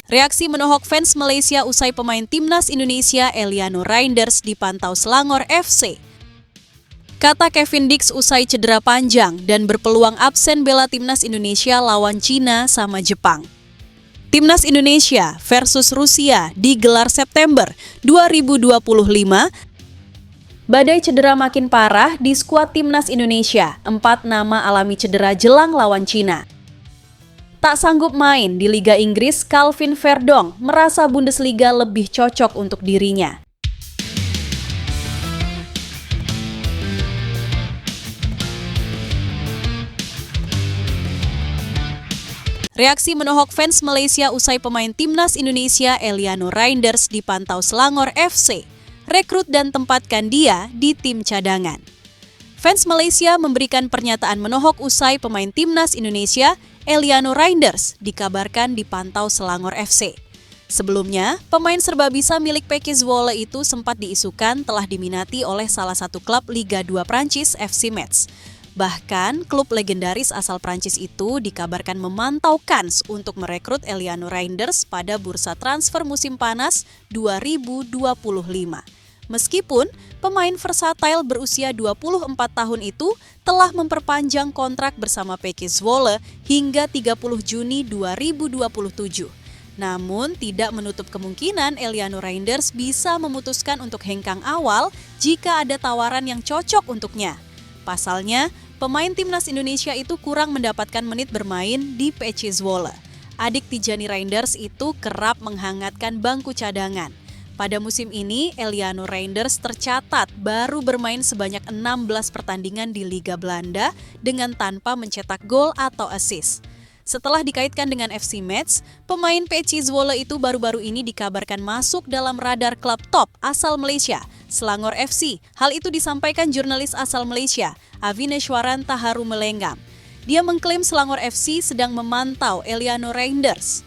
Reaksi menohok fans Malaysia usai pemain timnas Indonesia Eliano Reinders dipantau Selangor FC. Kata Kevin Dix usai cedera panjang dan berpeluang absen bela timnas Indonesia lawan Cina sama Jepang. Timnas Indonesia versus Rusia digelar September 2025. Badai cedera makin parah di skuad timnas Indonesia. 4 nama alami cedera jelang lawan Cina. Tak sanggup main di Liga Inggris, Calvin Verdong merasa Bundesliga lebih cocok untuk dirinya. Reaksi menohok fans Malaysia usai pemain timnas Indonesia Eliano Reinders dipantau Selangor FC. Rekrut dan tempatkan dia di tim cadangan. Fans Malaysia memberikan pernyataan menohok usai pemain timnas Indonesia Eliano Reinders dikabarkan dipantau Selangor FC. Sebelumnya, pemain serbabisa milik PK Zwolle itu sempat diisukan telah diminati oleh salah satu klub Liga 2 Prancis FC Metz. Bahkan, klub legendaris asal Prancis itu dikabarkan memantau kans untuk merekrut Eliano Reinders pada bursa transfer musim panas 2025. Meskipun pemain versatile berusia 24 tahun itu telah memperpanjang kontrak bersama PK Zwolle hingga 30 Juni 2027. Namun tidak menutup kemungkinan Eliano Reinders bisa memutuskan untuk hengkang awal jika ada tawaran yang cocok untuknya. Pasalnya, pemain timnas Indonesia itu kurang mendapatkan menit bermain di PK Zwolle. Adik Tijani Reinders itu kerap menghangatkan bangku cadangan. Pada musim ini, Eliano Reinders tercatat baru bermain sebanyak 16 pertandingan di Liga Belanda dengan tanpa mencetak gol atau assist. Setelah dikaitkan dengan FC Metz, pemain PK Zwolle itu baru-baru ini dikabarkan masuk dalam radar klub top asal Malaysia, Selangor FC. Hal itu disampaikan jurnalis asal Malaysia, Avineshwaran Taharu Melenggam. Dia mengklaim Selangor FC sedang memantau Eliano Reinders.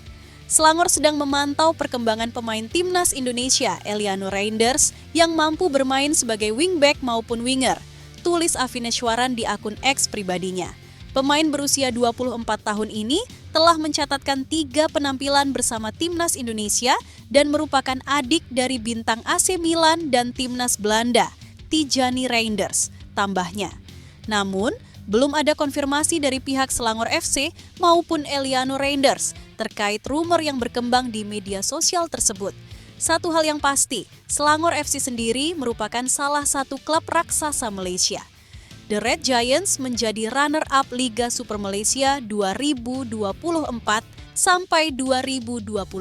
Selangor sedang memantau perkembangan pemain timnas Indonesia, Eliano Reinders, yang mampu bermain sebagai wingback maupun winger, tulis Avineshwaran di akun X pribadinya. Pemain berusia 24 tahun ini telah mencatatkan 3 penampilan bersama timnas Indonesia dan merupakan adik dari bintang AC Milan dan timnas Belanda, Tijani Reinders, tambahnya. Namun, belum ada konfirmasi dari pihak Selangor FC maupun Eliano Reinders terkait rumor yang berkembang di media sosial tersebut. Satu hal yang pasti, Selangor FC sendiri merupakan salah satu klub raksasa Malaysia. The Red Giants menjadi runner-up Liga Super Malaysia 2024 sampai 2025.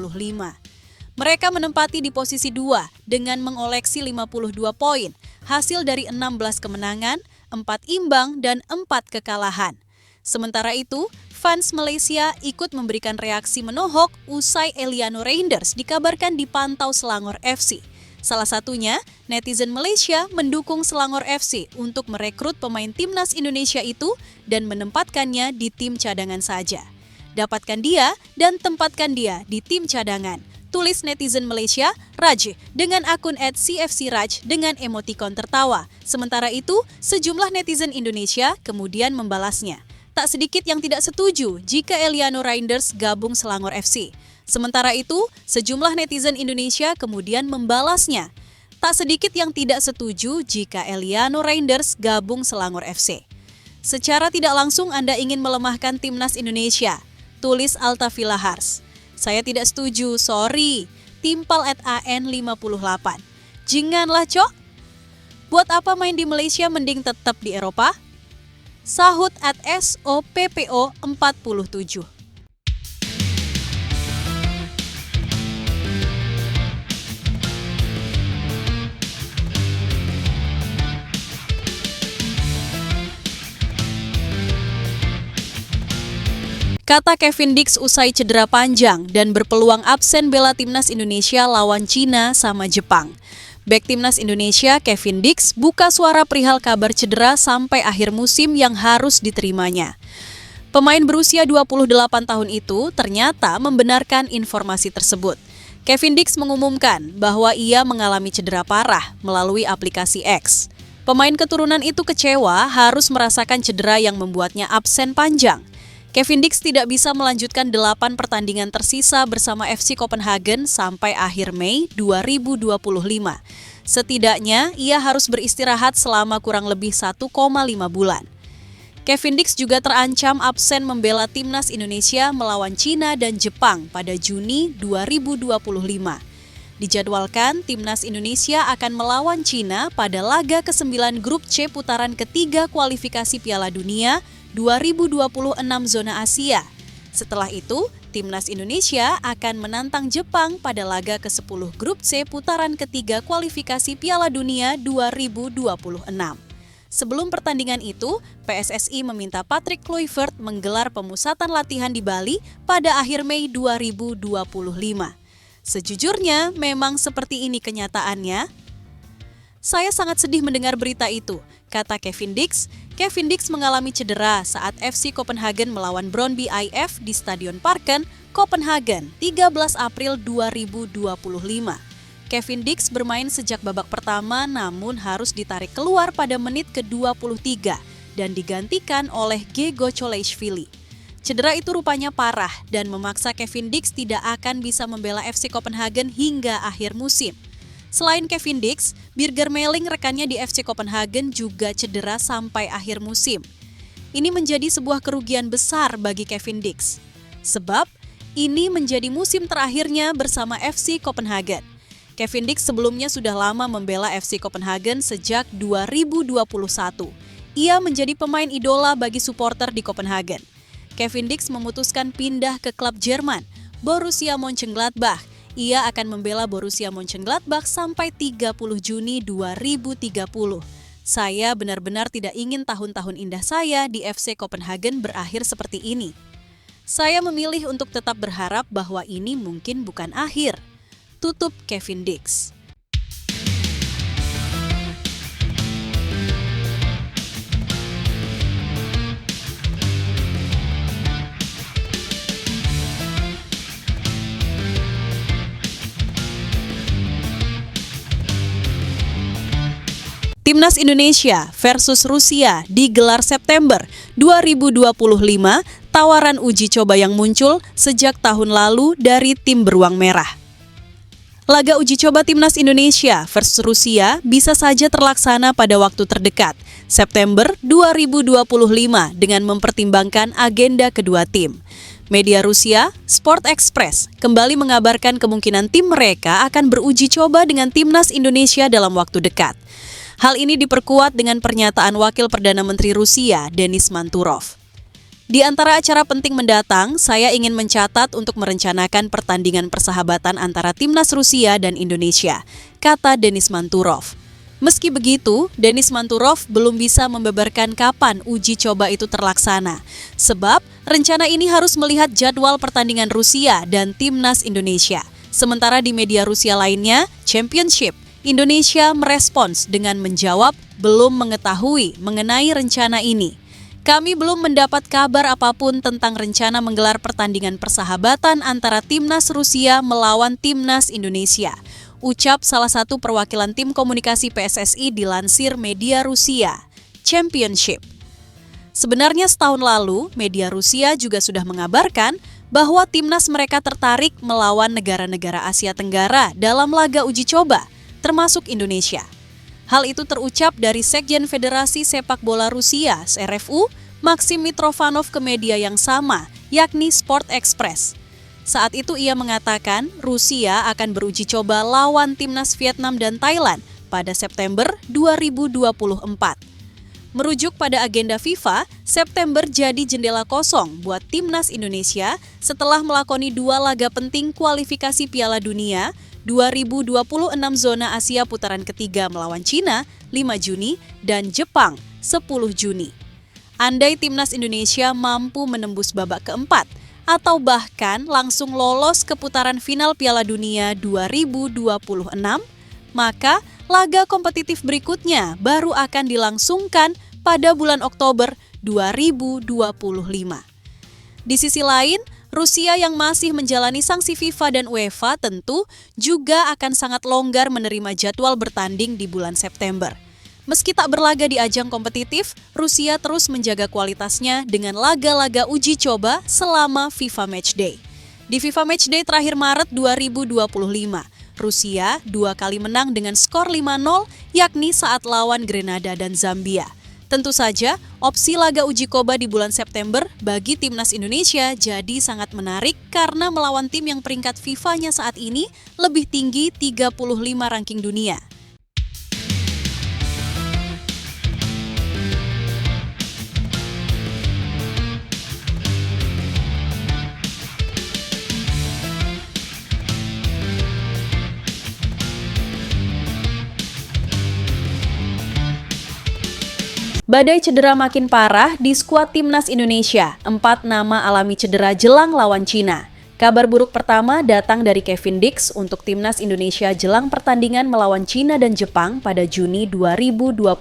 Mereka menempati di posisi 2 dengan mengoleksi 52 poin, hasil dari 16 kemenangan, 4 imbang, dan 4 kekalahan. Sementara itu, fans Malaysia ikut memberikan reaksi menohok usai Eliano Reinders dikabarkan dipantau Selangor FC. Salah satunya, netizen Malaysia mendukung Selangor FC untuk merekrut pemain timnas Indonesia itu dan menempatkannya di tim cadangan saja. Dapatkan dia dan tempatkan dia di tim cadangan, tulis netizen Malaysia, Raj, dengan akun @CFCRaj dengan emotikon tertawa. Sementara itu, sejumlah netizen Indonesia kemudian membalasnya. Tak sedikit yang tidak setuju jika Eliano Reinders gabung Selangor FC. Sementara itu, sejumlah netizen Indonesia kemudian membalasnya. Tak sedikit yang tidak setuju jika Eliano Reinders gabung Selangor FC. Secara tidak langsung Anda ingin melemahkan timnas Indonesia, tulis Altavilla Hars. Saya tidak setuju, sorry. Timpal @AN58. Janganlah, Cok. Buat apa main di Malaysia mending tetap di Eropa? Sahut @SOPPO47. Kata Kevin Dix usai cedera panjang dan berpeluang absen bela timnas Indonesia lawan Cina sama Jepang. Bek timnas Indonesia Kevin Dix buka suara perihal kabar cedera sampai akhir musim yang harus diterimanya. Pemain berusia 28 tahun itu ternyata membenarkan informasi tersebut. Kevin Dix mengumumkan bahwa ia mengalami cedera parah melalui aplikasi X. Pemain keturunan itu kecewa harus merasakan cedera yang membuatnya absen panjang. Kevin Dix tidak bisa melanjutkan 8 pertandingan tersisa bersama FC Copenhagen sampai akhir Mei 2025. Setidaknya, ia harus beristirahat selama kurang lebih 1,5 bulan. Kevin Dix juga terancam absen membela timnas Indonesia melawan Cina dan Jepang pada Juni 2025. Dijadwalkan, timnas Indonesia akan melawan Cina pada laga ke-9 grup C putaran ketiga kualifikasi Piala Dunia 2026 zona Asia. Setelah itu, timnas Indonesia akan menantang Jepang pada laga ke-10 grup C putaran ketiga kualifikasi Piala Dunia 2026. Sebelum pertandingan itu, PSSI meminta Patrick Kluivert menggelar pemusatan latihan di Bali pada akhir Mei 2025. Sejujurnya, memang seperti ini kenyataannya. Saya sangat sedih mendengar berita itu, kata Kevin Dix. Kevin Dix mengalami cedera saat FC Copenhagen melawan Brøndby IF di Stadion Parken, Copenhagen, 13 April 2025. Kevin Dix bermain sejak babak pertama namun harus ditarik keluar pada menit ke-23 dan digantikan oleh Gego Choleshvili. Cedera itu rupanya parah dan memaksa Kevin Dix tidak akan bisa membela FC Copenhagen hingga akhir musim. Selain Kevin Dix, Birger Meling rekannya di FC Copenhagen juga cedera sampai akhir musim. Ini menjadi sebuah kerugian besar bagi Kevin Dix. Sebab, ini menjadi musim terakhirnya bersama FC Copenhagen. Kevin Dix sebelumnya sudah lama membela FC Copenhagen sejak 2021. Ia menjadi pemain idola bagi supporter di Copenhagen. Kevin Dix memutuskan pindah ke klub Jerman, Borussia Mönchengladbach. Ia akan membela Borussia Mönchengladbach sampai 30 Juni 2030. Saya benar-benar tidak ingin tahun-tahun indah saya di FC Copenhagen berakhir seperti ini. Saya memilih untuk tetap berharap bahwa ini mungkin bukan akhir. Tutup Kevin Dix. Timnas Indonesia versus Rusia digelar September 2025, tawaran uji coba yang muncul sejak tahun lalu dari tim beruang merah. Laga uji coba Timnas Indonesia versus Rusia bisa saja terlaksana pada waktu terdekat, September 2025 dengan mempertimbangkan agenda kedua tim. Media Rusia, Sport Express, kembali mengabarkan kemungkinan tim mereka akan beruji coba dengan Timnas Indonesia dalam waktu dekat. Hal ini diperkuat dengan pernyataan Wakil Perdana Menteri Rusia, Denis Manturov. Di antara acara penting mendatang, saya ingin mencatat untuk merencanakan pertandingan persahabatan antara Timnas Rusia dan Indonesia, kata Denis Manturov. Meski begitu, Denis Manturov belum bisa membeberkan kapan uji coba itu terlaksana, sebab rencana ini harus melihat jadwal pertandingan Rusia dan Timnas Indonesia. Sementara di media Rusia lainnya, Championship, Indonesia merespons dengan menjawab belum mengetahui mengenai rencana ini. Kami belum mendapat kabar apapun tentang rencana menggelar pertandingan persahabatan antara Timnas Rusia melawan Timnas Indonesia, ucap salah satu perwakilan tim komunikasi PSSI dilansir media Rusia, Championship. Sebenarnya setahun lalu, media Rusia juga sudah mengabarkan bahwa timnas mereka tertarik melawan negara-negara Asia Tenggara dalam laga uji coba, termasuk Indonesia. Hal itu terucap dari Sekjen Federasi Sepak Bola Rusia, (RFU), Maxim Mitrovanov ke media yang sama, yakni Sport Express. Saat itu ia mengatakan Rusia akan beruji coba lawan timnas Vietnam dan Thailand pada September 2024. Merujuk pada agenda FIFA, September jadi jendela kosong buat timnas Indonesia setelah melakoni 2 laga penting kualifikasi Piala Dunia 2026 zona Asia putaran ketiga melawan Cina 5 Juni dan Jepang 10 Juni. Andai timnas Indonesia mampu menembus babak keempat atau bahkan langsung lolos ke putaran final Piala Dunia 2026, maka laga kompetitif berikutnya baru akan dilangsungkan pada bulan Oktober 2025. Di sisi lain, Rusia yang masih menjalani sanksi FIFA dan UEFA tentu juga akan sangat longgar menerima jadwal bertanding di bulan September. Meski tak berlaga di ajang kompetitif, Rusia terus menjaga kualitasnya dengan laga-laga uji coba selama FIFA Matchday. Di FIFA Matchday terakhir Maret 2025, Rusia 2 kali menang dengan skor 5-0, yakni saat lawan Grenada dan Zambia. Tentu saja, opsi laga uji coba di bulan September bagi timnas Indonesia jadi sangat menarik karena melawan tim yang peringkat FIFA-nya saat ini lebih tinggi 35 ranking dunia. Badai cedera makin parah di skuad timnas Indonesia. 4 nama alami cedera jelang lawan Cina. Kabar buruk pertama datang dari Kevin Dix untuk timnas Indonesia jelang pertandingan melawan Cina dan Jepang pada Juni 2025.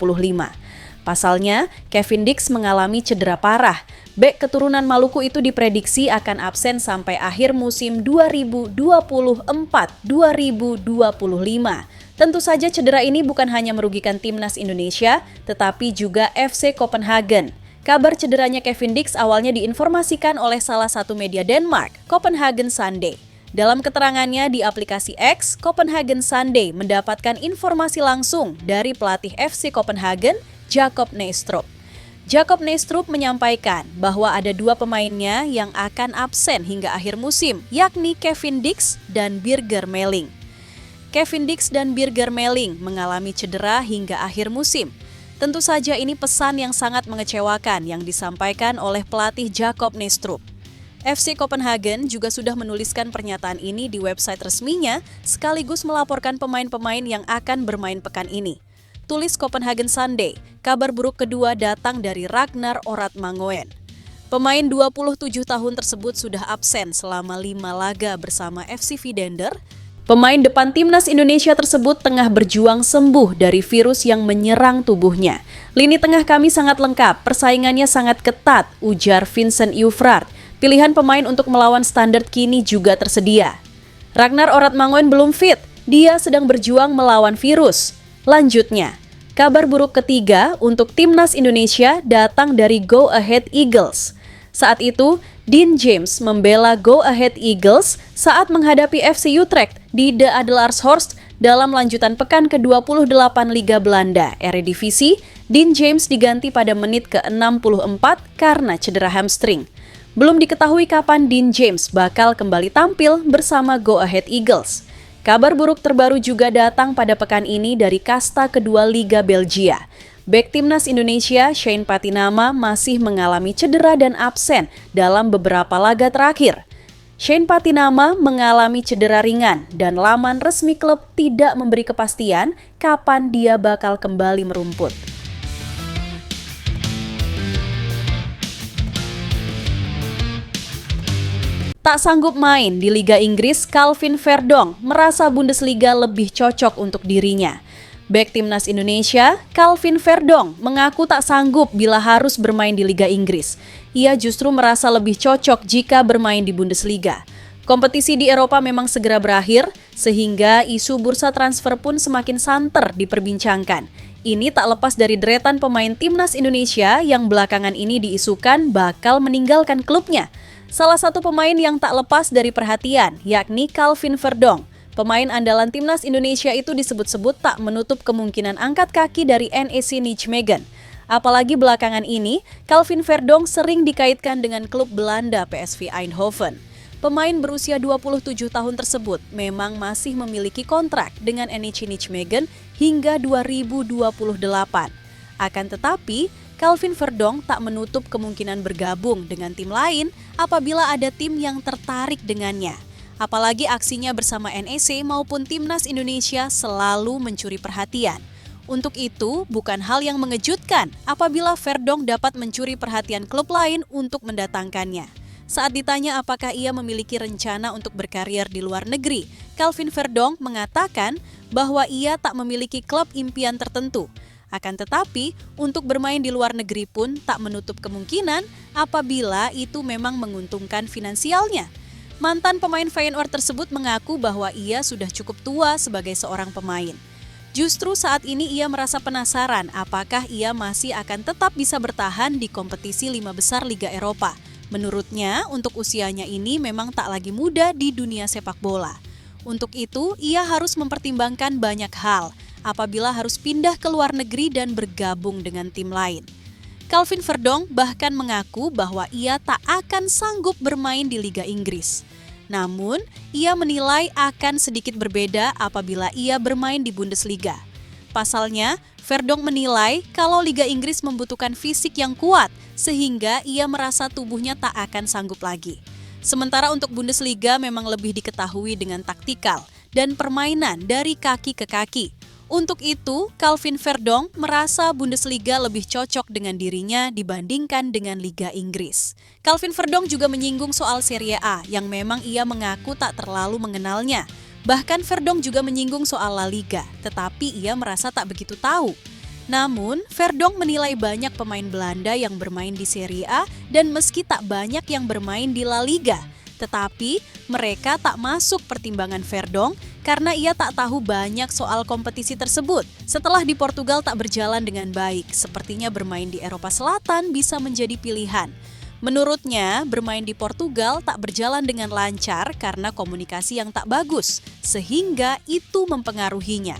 Pasalnya, Kevin Dix mengalami cedera parah. Bek keturunan Maluku itu diprediksi akan absen sampai akhir musim 2024-2025. Tentu saja cedera ini bukan hanya merugikan timnas Indonesia, tetapi juga FC Copenhagen. Kabar cederanya Kevin Dix awalnya diinformasikan oleh salah satu media Denmark, Copenhagen Sunday. Dalam keterangannya di aplikasi X, Copenhagen Sunday mendapatkan informasi langsung dari pelatih FC Copenhagen, Jacob Nijstrup. Jacob Nijstrup menyampaikan bahwa ada 2 pemainnya yang akan absen hingga akhir musim, yakni Kevin Dix dan Birger Meling. Kevin Dix dan Birger Meling mengalami cedera hingga akhir musim. Tentu saja ini pesan yang sangat mengecewakan yang disampaikan oleh pelatih Jacob Nijstrup. FC Copenhagen juga sudah menuliskan pernyataan ini di website resminya sekaligus melaporkan pemain-pemain yang akan bermain pekan ini. Tulis Copenhagen Sunday, kabar buruk kedua datang dari Ragnar Oratmangoen. Pemain 27 tahun tersebut sudah absen selama 5 laga bersama FC Vidender. Pemain depan timnas Indonesia tersebut tengah berjuang sembuh dari virus yang menyerang tubuhnya. Lini tengah kami sangat lengkap, persaingannya sangat ketat, ujar Vincent Eufrard. Pilihan pemain untuk melawan standar kini juga tersedia. Ragnar Oratmangoen belum fit, dia sedang berjuang melawan virus. Lanjutnya, kabar buruk ketiga untuk timnas Indonesia datang dari Go Ahead Eagles. Saat itu, Dean James membela Go Ahead Eagles saat menghadapi FC Utrecht di De Adelaarshorst dalam lanjutan pekan ke-28 Liga Belanda, Eredivisie. Dean James diganti pada menit ke-64 karena cedera hamstring. Belum diketahui kapan Dean James bakal kembali tampil bersama Go Ahead Eagles. Kabar buruk terbaru juga datang pada pekan ini dari kasta kedua Liga Belgia. Bek timnas Indonesia, Shane Patinama, masih mengalami cedera dan absen dalam beberapa laga terakhir. Shane Patinama mengalami cedera ringan dan laman resmi klub tidak memberi kepastian kapan dia bakal kembali merumput. Tak sanggup main di Liga Inggris, Calvin Verdong merasa Bundesliga lebih cocok untuk dirinya. Bek timnas Indonesia, Calvin Verdong, mengaku tak sanggup bila harus bermain di Liga Inggris. Ia justru merasa lebih cocok jika bermain di Bundesliga. Kompetisi di Eropa memang segera berakhir, sehingga isu bursa transfer pun semakin santer diperbincangkan. Ini tak lepas dari deretan pemain timnas Indonesia yang belakangan ini diisukan bakal meninggalkan klubnya. Salah satu pemain yang tak lepas dari perhatian, yakni Calvin Verdong. Pemain andalan timnas Indonesia itu disebut-sebut tak menutup kemungkinan angkat kaki dari NEC Nijmegen. Apalagi belakangan ini, Calvin Verdong sering dikaitkan dengan klub Belanda PSV Eindhoven. Pemain berusia 27 tahun tersebut memang masih memiliki kontrak dengan NEC Nijmegen hingga 2028. Akan tetapi, Calvin Verdong tak menutup kemungkinan bergabung dengan tim lain apabila ada tim yang tertarik dengannya. Apalagi aksinya bersama NEC maupun timnas Indonesia selalu mencuri perhatian. Untuk itu, bukan hal yang mengejutkan apabila Verdong dapat mencuri perhatian klub lain untuk mendatangkannya. Saat ditanya apakah ia memiliki rencana untuk berkarir di luar negeri, Calvin Verdong mengatakan bahwa ia tak memiliki klub impian tertentu. Akan tetapi, untuk bermain di luar negeri pun tak menutup kemungkinan apabila itu memang menguntungkan finansialnya. Mantan pemain Feyenoord tersebut mengaku bahwa ia sudah cukup tua sebagai seorang pemain. Justru saat ini ia merasa penasaran apakah ia masih akan tetap bisa bertahan di kompetisi 5 besar Liga Eropa. Menurutnya, untuk usianya ini memang tak lagi muda di dunia sepak bola. Untuk itu, ia harus mempertimbangkan banyak hal apabila harus pindah ke luar negeri dan bergabung dengan tim lain. Calvin Verdonk bahkan mengaku bahwa ia tak akan sanggup bermain di Liga Inggris. Namun, ia menilai akan sedikit berbeda apabila ia bermain di Bundesliga. Pasalnya, Verdonk menilai kalau Liga Inggris membutuhkan fisik yang kuat, sehingga ia merasa tubuhnya tak akan sanggup lagi. Sementara untuk Bundesliga memang lebih diketahui dengan taktikal dan permainan dari kaki ke kaki. Untuk itu, Calvin Verdonk merasa Bundesliga lebih cocok dengan dirinya dibandingkan dengan Liga Inggris. Calvin Verdonk juga menyinggung soal Serie A yang memang ia mengaku tak terlalu mengenalnya. Bahkan Verdonk juga menyinggung soal La Liga, tetapi ia merasa tak begitu tahu. Namun, Verdonk menilai banyak pemain Belanda yang bermain di Serie A dan meski tak banyak yang bermain di La Liga, tetapi mereka tak masuk pertimbangan Verdonk karena ia tak tahu banyak soal kompetisi tersebut. Setelah di Portugal tak berjalan dengan baik, sepertinya bermain di Eropa Selatan bisa menjadi pilihan. Menurutnya, bermain di Portugal tak berjalan dengan lancar karena komunikasi yang tak bagus, sehingga itu mempengaruhinya.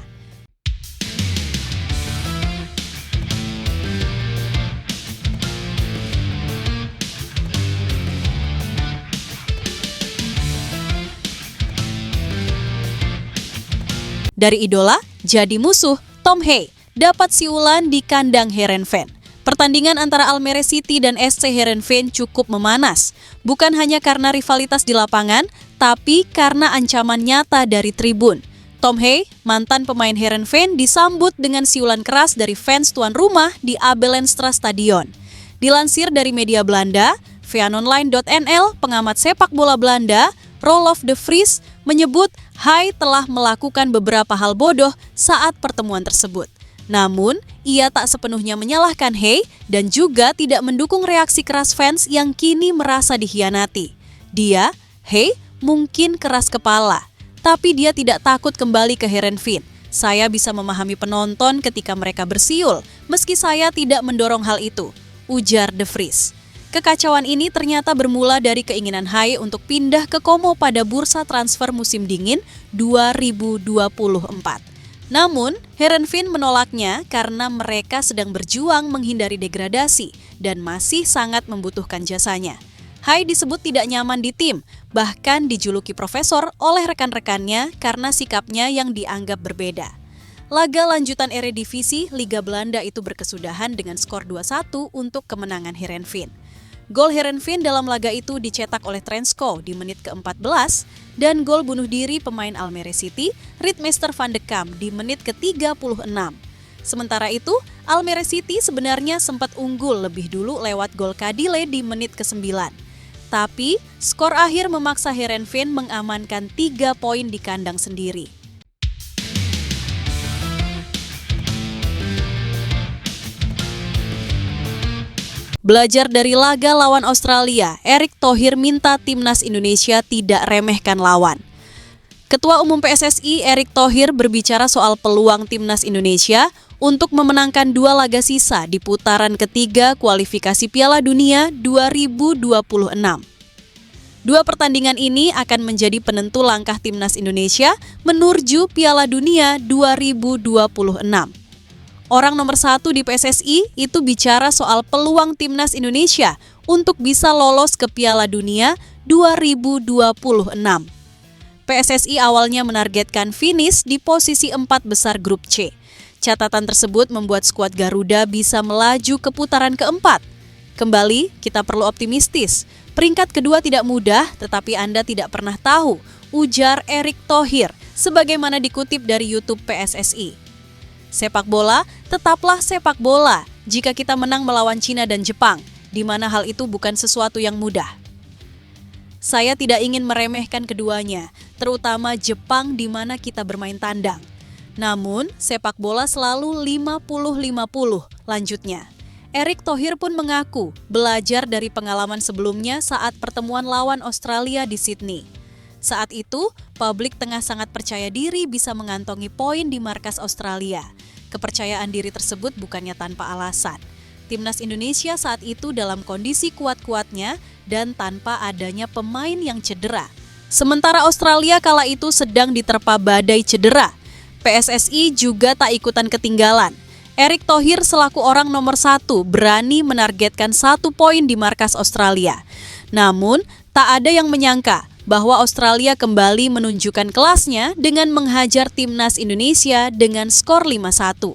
Dari idola, jadi musuh, Tom Hay dapat siulan di kandang Heerenveen. Pertandingan antara Almere City dan SC Heerenveen cukup memanas. Bukan hanya karena rivalitas di lapangan, tapi karena ancaman nyata dari tribun. Tom Hay, mantan pemain Heerenveen, disambut dengan siulan keras dari fans tuan rumah di Abelenstra Stadion. Dilansir dari media Belanda, VNonline.nl, pengamat sepak bola Belanda, Roelof de Vries, menyebut Hay telah melakukan beberapa hal bodoh saat pertemuan tersebut. Namun, ia tak sepenuhnya menyalahkan Hay dan juga tidak mendukung reaksi keras fans yang kini merasa dikhianati. Dia, Hay, mungkin keras kepala, tapi dia tidak takut kembali ke Heerenveen. Saya bisa memahami penonton ketika mereka bersiul, meski saya tidak mendorong hal itu, ujar de Vries. Kekacauan ini ternyata bermula dari keinginan Hay untuk pindah ke Como pada bursa transfer musim dingin 2024. Namun, Heerenveen menolaknya karena mereka sedang berjuang menghindari degradasi dan masih sangat membutuhkan jasanya. Hay disebut tidak nyaman di tim, bahkan dijuluki profesor oleh rekan-rekannya karena sikapnya yang dianggap berbeda. Laga lanjutan Eredivisie Liga Belanda itu berkesudahan dengan skor 2-1 untuk kemenangan Heerenveen. Gol Heerenveen dalam laga itu dicetak oleh Trensko di menit ke-14 dan gol bunuh diri pemain Almere City, Ritmeester van de Kamp di menit ke-36. Sementara itu, Almere City sebenarnya sempat unggul lebih dulu lewat gol Kadile di menit ke-9. Tapi, skor akhir memaksa Heerenveen mengamankan 3 poin di kandang sendiri. Belajar dari laga lawan Australia, Erick Thohir minta timnas Indonesia tidak remehkan lawan. Ketua Umum PSSI Erick Thohir berbicara soal peluang timnas Indonesia untuk memenangkan 2 laga sisa di putaran ketiga kualifikasi Piala Dunia 2026. 2 pertandingan ini akan menjadi penentu langkah timnas Indonesia menuju Piala Dunia 2026. Orang nomor 1 di PSSI itu bicara soal peluang timnas Indonesia untuk bisa lolos ke Piala Dunia 2026. PSSI awalnya menargetkan finish di posisi 4 besar grup C. Catatan tersebut membuat skuad Garuda bisa melaju ke putaran keempat. Kembali, kita perlu optimistis. Peringkat kedua tidak mudah, tetapi Anda tidak pernah tahu, ujar Erick Thohir, sebagaimana dikutip dari YouTube PSSI. Sepak bola tetaplah sepak bola jika kita menang melawan Cina dan Jepang, di mana hal itu bukan sesuatu yang mudah. Saya tidak ingin meremehkan keduanya, terutama Jepang di mana kita bermain tandang. Namun, sepak bola selalu 50-50, lanjutnya. Erick Thohir pun mengaku belajar dari pengalaman sebelumnya saat pertemuan lawan Australia di Sydney. Saat itu, publik tengah sangat percaya diri bisa mengantongi poin di markas Australia. Kepercayaan diri tersebut bukannya tanpa alasan. Timnas Indonesia saat itu dalam kondisi kuat-kuatnya dan tanpa adanya pemain yang cedera. Sementara Australia kala itu sedang diterpa badai cedera. PSSI juga tak ikutan ketinggalan. Erick Thohir selaku orang nomor 1 berani menargetkan 1 poin di markas Australia. Namun, tak ada yang menyangka bahwa Australia kembali menunjukkan kelasnya dengan menghajar timnas Indonesia dengan skor 5-1.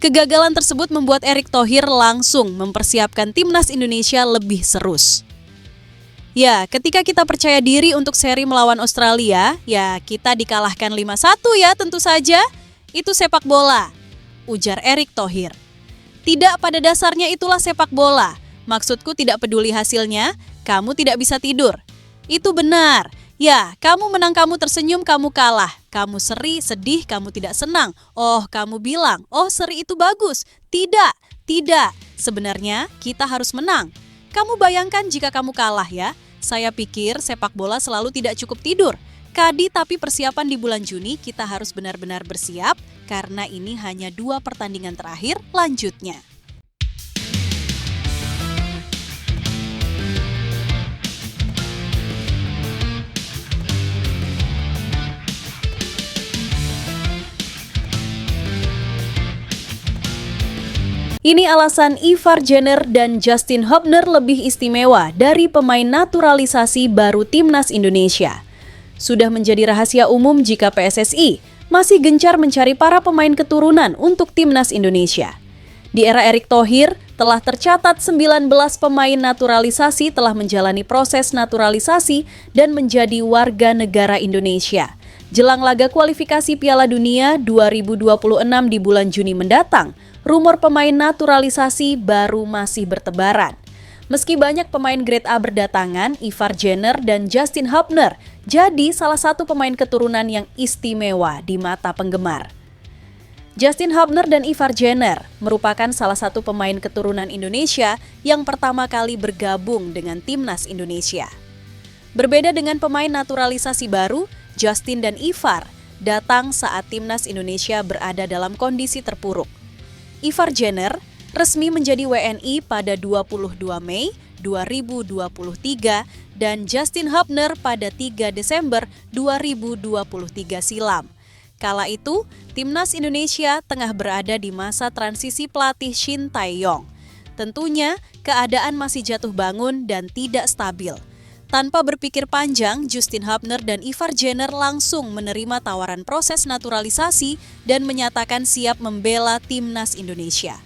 Kegagalan tersebut membuat Erick Thohir langsung mempersiapkan timnas Indonesia lebih serius. Ya, ketika kita percaya diri untuk seri melawan Australia, ya kita dikalahkan 5-1 ya tentu saja. Itu sepak bola, ujar Erick Thohir. Tidak, pada dasarnya itulah sepak bola. Maksudku tidak peduli hasilnya, kamu tidak bisa tidur. Itu benar. Ya, kamu menang, kamu tersenyum, kamu kalah. Kamu seri, sedih, kamu tidak senang. Oh, kamu bilang, oh seri itu bagus. Tidak. Sebenarnya kita harus menang. Kamu bayangkan jika kamu kalah ya. Saya pikir sepak bola selalu tidak cukup tidur. Kadi tapi persiapan di bulan Juni kita harus benar-benar bersiap karena ini hanya 2 pertandingan terakhir lanjutnya. Ini alasan Ivar Jenner dan Justin Hubner lebih istimewa dari pemain naturalisasi baru timnas Indonesia. Sudah menjadi rahasia umum jika PSSI masih gencar mencari para pemain keturunan untuk timnas Indonesia. Di era Erick Thohir, telah tercatat 19 pemain naturalisasi telah menjalani proses naturalisasi dan menjadi warga negara Indonesia. Jelang laga kualifikasi Piala Dunia 2026 di bulan Juni mendatang, rumor pemain naturalisasi baru masih bertebaran. Meski banyak pemain grade A berdatangan, Ivar Jenner dan Justin Hubner jadi salah satu pemain keturunan yang istimewa di mata penggemar. Justin Hubner dan Ivar Jenner merupakan salah satu pemain keturunan Indonesia yang pertama kali bergabung dengan timnas Indonesia. Berbeda dengan pemain naturalisasi baru, Justin dan Ivar datang saat timnas Indonesia berada dalam kondisi terpuruk. Ivar Jenner resmi menjadi WNI pada 22 Mei 2023 dan Justin Hubner pada 3 Desember 2023 silam. Kala itu, timnas Indonesia tengah berada di masa transisi pelatih Shin Tae-yong. Tentunya, keadaan masih jatuh bangun dan tidak stabil. Tanpa berpikir panjang, Justin Hubner dan Ivar Jenner langsung menerima tawaran proses naturalisasi dan menyatakan siap membela timnas Indonesia.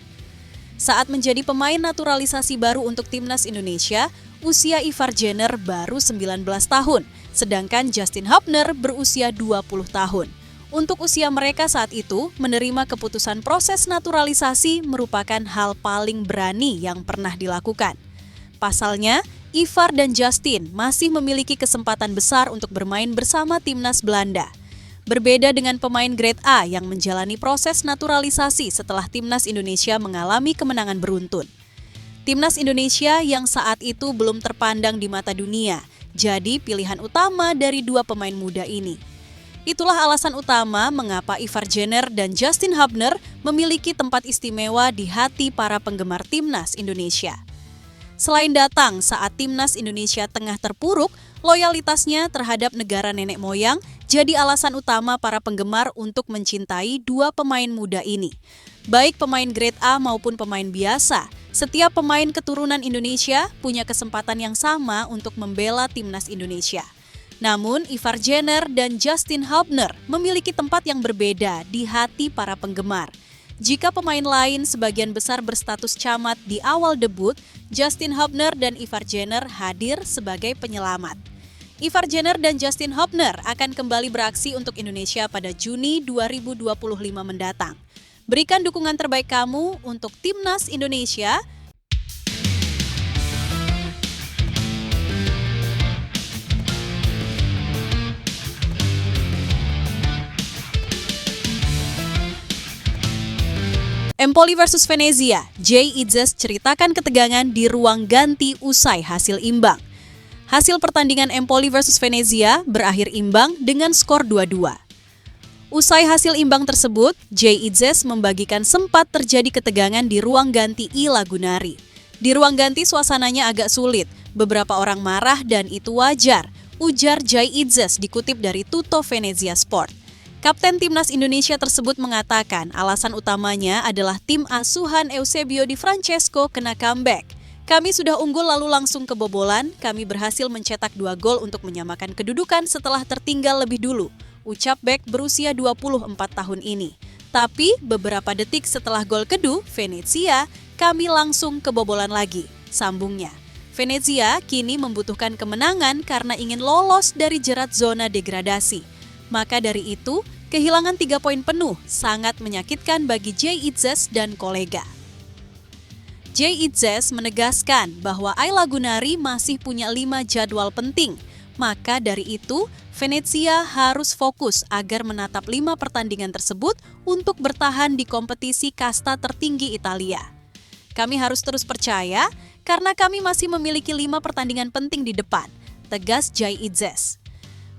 Saat menjadi pemain naturalisasi baru untuk timnas Indonesia, usia Ivar Jenner baru 19 tahun, sedangkan Justin Hubner berusia 20 tahun. Untuk usia mereka saat itu, menerima keputusan proses naturalisasi merupakan hal paling berani yang pernah dilakukan. Pasalnya, Ivar dan Justin masih memiliki kesempatan besar untuk bermain bersama timnas Belanda. Berbeda dengan pemain grade A yang menjalani proses naturalisasi setelah timnas Indonesia mengalami kemenangan beruntun. Timnas Indonesia yang saat itu belum terpandang di mata dunia, jadi pilihan utama dari 2 pemain muda ini. Itulah alasan utama mengapa Ivar Jenner dan Justin Hubner memiliki tempat istimewa di hati para penggemar timnas Indonesia. Selain datang saat timnas Indonesia tengah terpuruk, loyalitasnya terhadap negara nenek moyang jadi alasan utama para penggemar untuk mencintai 2 pemain muda ini. Baik pemain grade A maupun pemain biasa, setiap pemain keturunan Indonesia punya kesempatan yang sama untuk membela timnas Indonesia. Namun, Ivar Jenner dan Justin Hubner memiliki tempat yang berbeda di hati para penggemar. Jika pemain lain sebagian besar berstatus camat di awal debut, Justin Hubner dan Ivar Jenner hadir sebagai penyelamat. Ivar Jenner dan Justin Hubner akan kembali beraksi untuk Indonesia pada Juni 2025 mendatang. Berikan dukungan terbaik kamu untuk timnas Indonesia. Empoli versus Venezia, Jay Itzes ceritakan ketegangan di ruang ganti usai hasil imbang. Hasil pertandingan Empoli versus Venezia berakhir imbang dengan skor 2-2. Usai hasil imbang tersebut, Jay Itzes membagikan sempat terjadi ketegangan di ruang ganti I Lagunari. Di ruang ganti suasananya agak sulit, beberapa orang marah dan itu wajar, ujar Jay Itzes dikutip dari Tutto Venezia Sport. Kapten Timnas Indonesia tersebut mengatakan alasan utamanya adalah tim asuhan Eusebio Di Francesco kena comeback. Kami sudah unggul lalu langsung kebobolan, kami berhasil mencetak 2 gol untuk menyamakan kedudukan setelah tertinggal lebih dulu, ucap bek berusia 24 tahun ini. Tapi beberapa detik setelah gol kedua, Venezia, kami langsung kebobolan lagi, sambungnya. Venezia kini membutuhkan kemenangan karena ingin lolos dari jerat zona degradasi. Maka dari itu, kehilangan 3 poin penuh sangat menyakitkan bagi Jay Itzes dan kolega. Jay Itzes menegaskan bahwa I Lagunari masih punya 5 jadwal penting. Maka dari itu, Venezia harus fokus agar menatap 5 pertandingan tersebut untuk bertahan di kompetisi kasta tertinggi Italia. Kami harus terus percaya karena kami masih memiliki 5 pertandingan penting di depan, tegas Jay Itzes.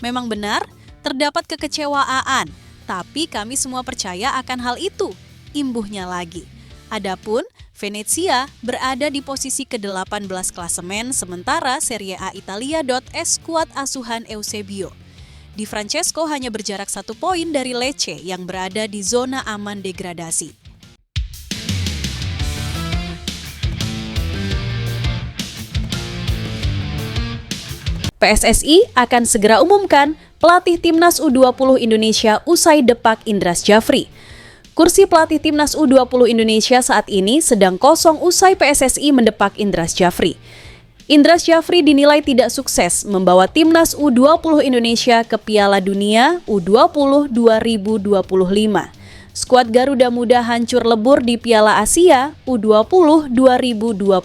Memang benar, terdapat kekecewaan, tapi kami semua percaya akan hal itu, imbuhnya lagi. Adapun Venezia berada di posisi ke-18 klasemen sementara Serie A Italia. Skuad asuhan Eusebio Di Francesco hanya berjarak 1 poin dari Lecce yang berada di zona aman degradasi. PSSI akan segera umumkan pelatih Timnas U20 Indonesia usai depak Indras Jafri. Kursi pelatih Timnas U20 Indonesia saat ini sedang kosong usai PSSI mendepak Indras Jafri. Indras Jafri dinilai tidak sukses membawa Timnas U20 Indonesia ke Piala Dunia U20 2025. Skuad Garuda Muda hancur lebur di Piala Asia U20 2025.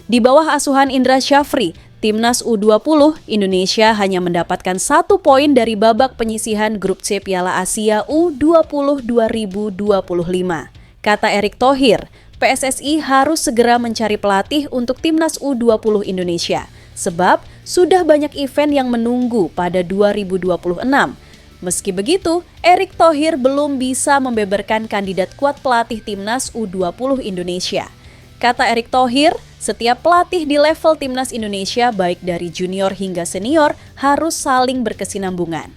Di bawah asuhan Indras Jafri, Timnas U20 Indonesia hanya mendapatkan 1 poin dari babak penyisihan grup C Piala Asia U20 2025. Kata Erick Thohir, PSSI harus segera mencari pelatih untuk Timnas U20 Indonesia, sebab sudah banyak event yang menunggu pada 2026. Meski begitu, Erick Thohir belum bisa membeberkan kandidat kuat pelatih Timnas U20 Indonesia. Kata Erick Thohir, setiap pelatih di level Timnas Indonesia baik dari junior hingga senior harus saling berkesinambungan.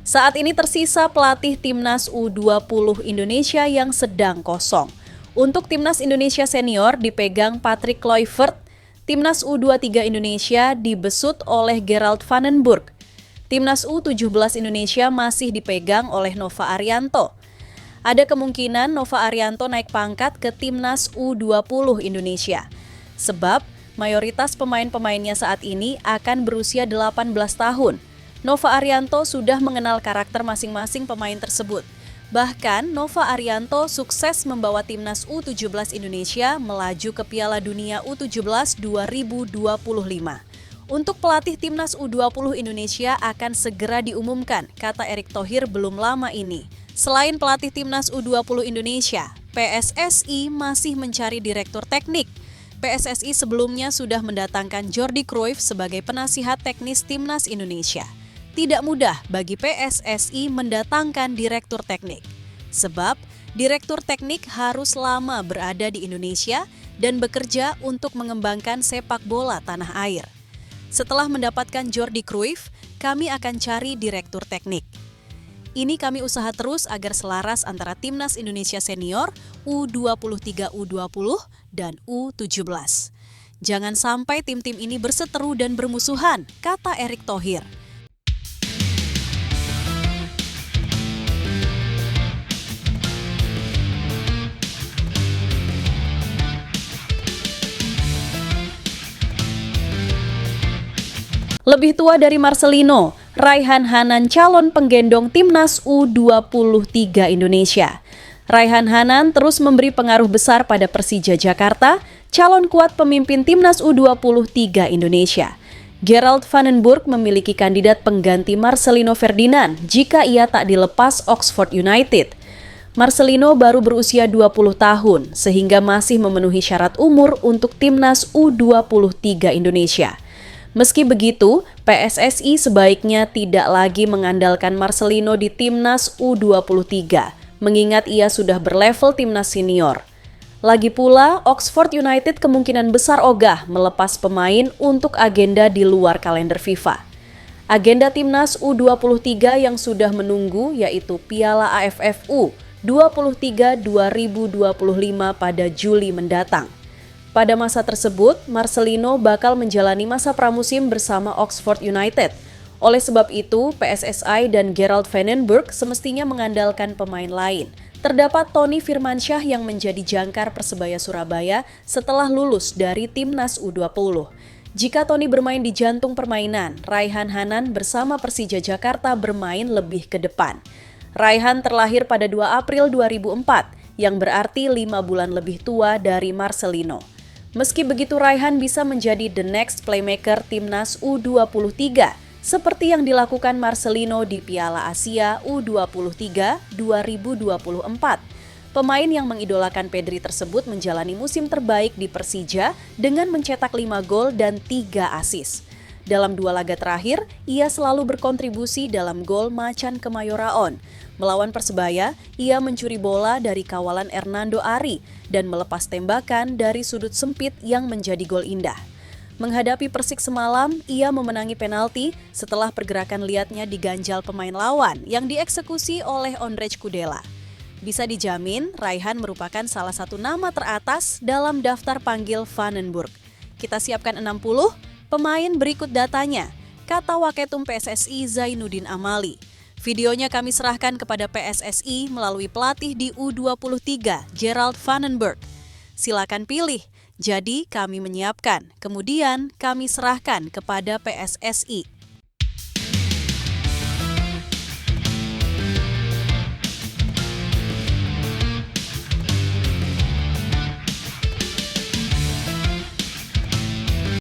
Saat ini tersisa pelatih Timnas U20 Indonesia yang sedang kosong. Untuk Timnas Indonesia senior dipegang Patrick Kluivert, Timnas U23 Indonesia dibesut oleh Gerald Vandenburg. Timnas U17 Indonesia masih dipegang oleh Nova Arianto. Ada kemungkinan Nova Arianto naik pangkat ke Timnas U20 Indonesia. Sebab mayoritas pemain-pemainnya saat ini akan berusia 18 tahun. Nova Arianto sudah mengenal karakter masing-masing pemain tersebut. Bahkan Nova Arianto sukses membawa Timnas U17 Indonesia melaju ke Piala Dunia U17 2025. Untuk pelatih Timnas U20 Indonesia akan segera diumumkan, kata Erick Thohir belum lama ini. Selain pelatih Timnas U20 Indonesia, PSSI masih mencari direktur teknik. PSSI sebelumnya sudah mendatangkan Jordi Cruyff sebagai penasihat teknis Timnas Indonesia. Tidak mudah bagi PSSI mendatangkan direktur teknik. Sebab, direktur teknik harus lama berada di Indonesia dan bekerja untuk mengembangkan sepak bola tanah air. Setelah mendapatkan Jordi Cruyff, kami akan cari direktur teknik. Ini kami usaha terus agar selaras antara Timnas Indonesia Senior, U23, U20, dan U17. Jangan sampai tim-tim ini berseteru dan bermusuhan, kata Erick Thohir. Lebih tua dari Marcelino, Raihan Hanan calon penggendong Timnas U23 Indonesia. Raihan Hanan terus memberi pengaruh besar pada Persija Jakarta, calon kuat pemimpin Timnas U23 Indonesia. Gerald Vandenburg memiliki kandidat pengganti Marcelino Ferdinand jika ia tak dilepas Oxford United. Marcelino baru berusia 20 tahun sehingga masih memenuhi syarat umur untuk Timnas U23 Indonesia. Meski begitu, PSSI sebaiknya tidak lagi mengandalkan Marcelino di timnas U23, mengingat ia sudah berlevel timnas senior. Lagi pula, Oxford United kemungkinan besar ogah melepas pemain untuk agenda di luar kalender FIFA. Agenda timnas U23 yang sudah menunggu yaitu Piala AFF U23 2025 pada Juli mendatang. Pada masa tersebut, Marcelino bakal menjalani masa pramusim bersama Oxford United. Oleh sebab itu, PSSI dan Gerald Vandenberg semestinya mengandalkan pemain lain. Terdapat Tony Firmansyah yang menjadi jangkar Persebaya Surabaya setelah lulus dari timnas U20. Jika Tony bermain di jantung permainan, Raihan Hanan bersama Persija Jakarta bermain lebih ke depan. Raihan terlahir pada 2 April 2004, yang berarti 5 bulan lebih tua dari Marcelino. Meski begitu, Raihan bisa menjadi the next playmaker timnas U23, seperti yang dilakukan Marcelino di Piala Asia U23 2024. Pemain yang mengidolakan Pedri tersebut menjalani musim terbaik di Persija dengan mencetak 5 gol dan 3 assist. Dalam 2 laga terakhir, ia selalu berkontribusi dalam gol Macan Kemayoraon. Melawan Persebaya, ia mencuri bola dari kawalan Hernando Ari dan melepas tembakan dari sudut sempit yang menjadi gol indah. Menghadapi Persik semalam, ia memenangi penalti setelah pergerakan liatnya diganjal pemain lawan yang dieksekusi oleh Ondrej Kudela. Bisa dijamin, Raihan merupakan salah satu nama teratas dalam daftar panggil Vandenberg. Kita siapkan 60 pemain, berikut datanya, kata Waketum PSSI Zainuddin Amali. Videonya kami serahkan kepada PSSI melalui pelatih di U23, Gerald Vandenberg. Silakan pilih, jadi kami menyiapkan, kemudian kami serahkan kepada PSSI.